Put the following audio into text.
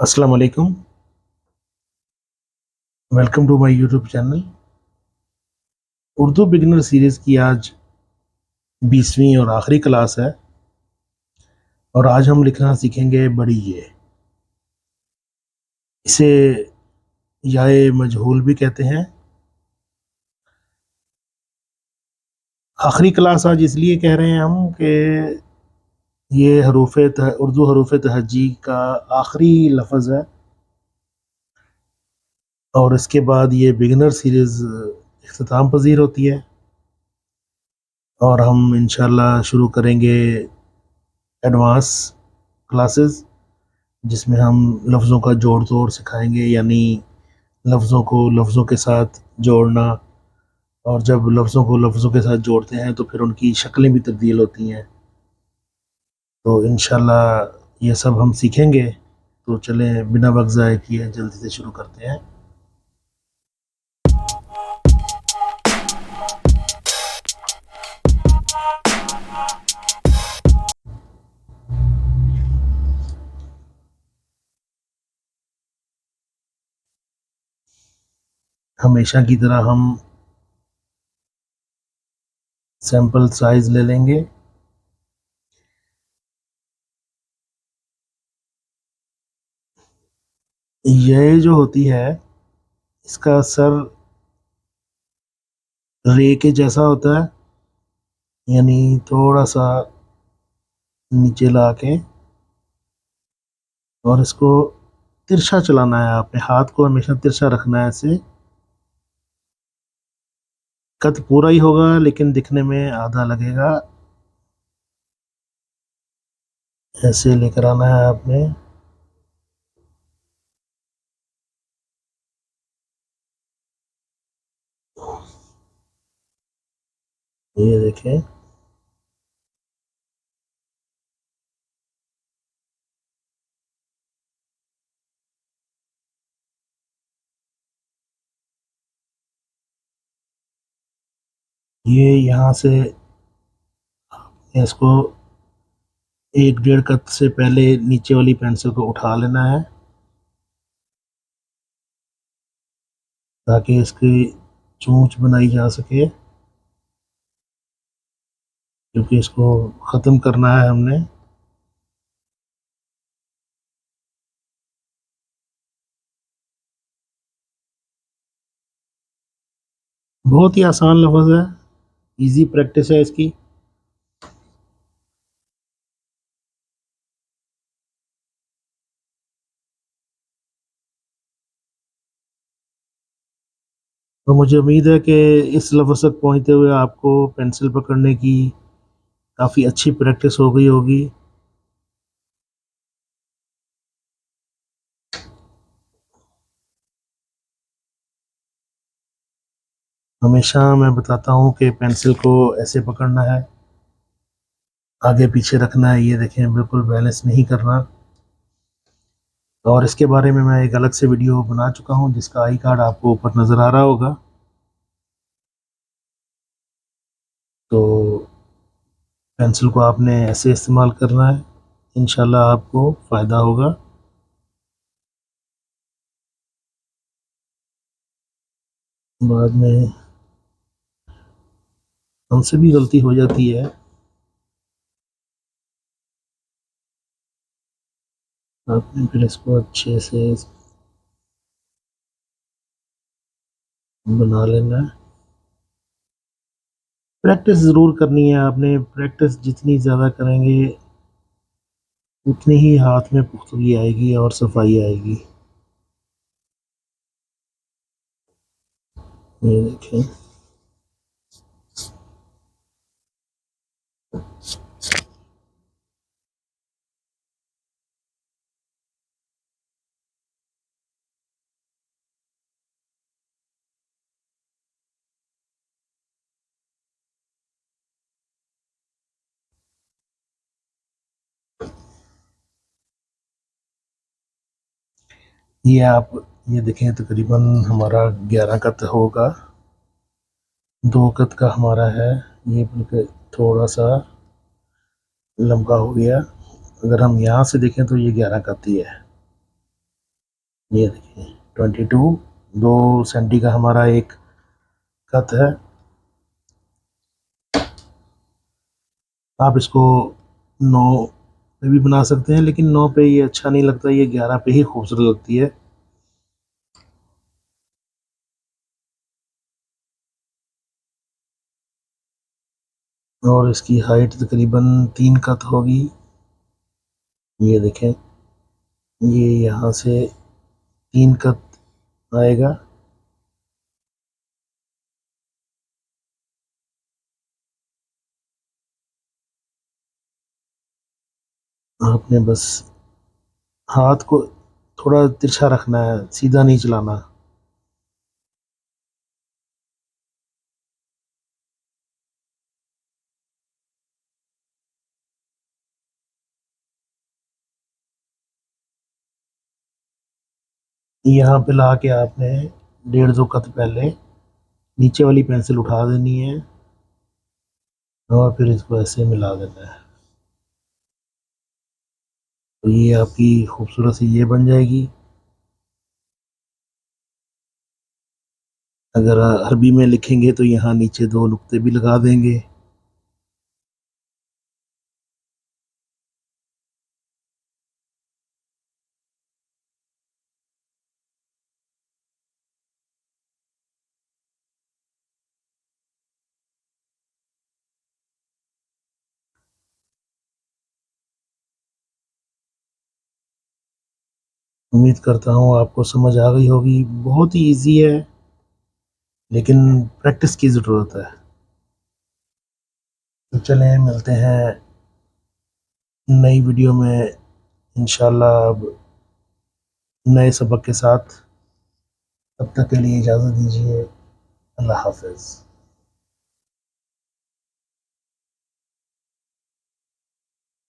अस्सलाम वालेकुम। Welcome to my YouTube channel. Urdu beginner series की आज 20वीं और आखिरी क्लास है और आज हम लिखना सीखेंगे बड़ी ये। इसे याए मजहूल भी कहते हैं। आखिरी क्लास आज इसलिए कह रहे हैं हम कि ये उर्दू हरूफ तहज्जी का आखिरी लफ्ज़ है और इसके बाद ये बिगिनर सीरीज़ इख्तिताम पज़ीर होती है और हम इंशाल्लाह शुरू करेंगे एडवांस क्लासेस, जिसमें हम लफ्ज़ों का जोड़ तोड़ सिखाएंगे, यानी लफ्ज़ों को लफ्ज़ों के साथ जोड़ना। और जब लफ्ज़ों को लफ्ज़ों के साथ जोड़ते हैं तो फिर उनकी शक्लें भी तब्दील होती हैं। तो इंशाल्लाह ये सब हम सीखेंगे। तो चलें बिना वक्त ज़ाय किए जल्दी से शुरू करते हैं। हमेशा की तरह हम सैंपल साइज़ ले लेंगे। ये जो होती है, इसका सर रे के जैसा होता है, यानी थोड़ा सा नीचे ला के और इसको तिरछा चलाना है। आपने हाथ को हमेशा तिरछा रखना है। ऐसे कद पूरा ही होगा लेकिन दिखने में आधा लगेगा। ऐसे लेकर आना है आपने। ये देखें, ये यहाँ से इसको 1 डेढ़ कद से पहले नीचे वाली पेंसिल को उठा लेना है ताकि इसकी चोंच बनाई जा सके, क्योंकि इसको ख़त्म करना है हमने। बहुत ही आसान लफ्ज़ है, इजी प्रैक्टिस है इसकी। तो मुझे उम्मीद है कि इस लफ्ज़ तक पहुँचते हुए आपको पेंसिल पकड़ने की काफ़ी अच्छी प्रैक्टिस हो गई होगी। हमेशा मैं बताता हूँ कि पेंसिल को ऐसे पकड़ना है, आगे पीछे रखना है। ये देखें, बिल्कुल बैलेंस नहीं करना। और इसके बारे में मैं एक अलग से वीडियो बना चुका हूँ, जिसका आई कार्ड आपको ऊपर नज़र आ रहा होगा। तो पेंसिल को आपने ऐसे इस्तेमाल करना है, इंशाल्लाह आपको फ़ायदा होगा। बाद में हमसे भी गलती हो जाती है। आपने फिर इसको अच्छे से बना लेना है। प्रैक्टिस ज़रूर करनी है आपने। प्रैक्टिस जितनी ज़्यादा करेंगे उतनी ही हाथ में पुख्तगी आएगी और सफाई आएगी। ये देखें, ये देखें, तकरीबन हमारा 11 कत होगा। 2 कत का हमारा है। ये बल्कि थोड़ा सा लंबा हो गया। अगर हम यहाँ से देखें तो ये 11 कत ही है। ये देखिए 22, 2 सेंटी का हमारा एक कत है। आप इसको 9 पे भी बना सकते हैं, लेकिन 9 पे ये अच्छा नहीं लगता, ये 11 पे ही खूबसूरत लगती है। और इसकी हाइट तकरीबन 3 कत होगी। ये देखें, ये यहाँ से 3 कत आएगा। आपने बस हाथ को थोड़ा तिरछा रखना है, सीधा नहीं चलाना। यहाँ पे ला के आपने 1.5-2 कत पहले नीचे वाली पेंसिल उठा देनी है और फिर इसको ऐसे मिला देना है। तो ये आपकी खूबसूरत सी ये बन जाएगी। अगर अरबी में लिखेंगे तो यहाँ नीचे 2 नुक्ते भी लगा देंगे। उम्मीद करता हूँ आपको समझ आ गई होगी। बहुत ही इजी है, लेकिन प्रैक्टिस की ज़रूरत है। तो चलें, मिलते हैं नई वीडियो में इंशाल्लाह, अब नए सबक के साथ। तब तक के लिए इजाज़त दीजिए। अल्लाह हाफ़िज़।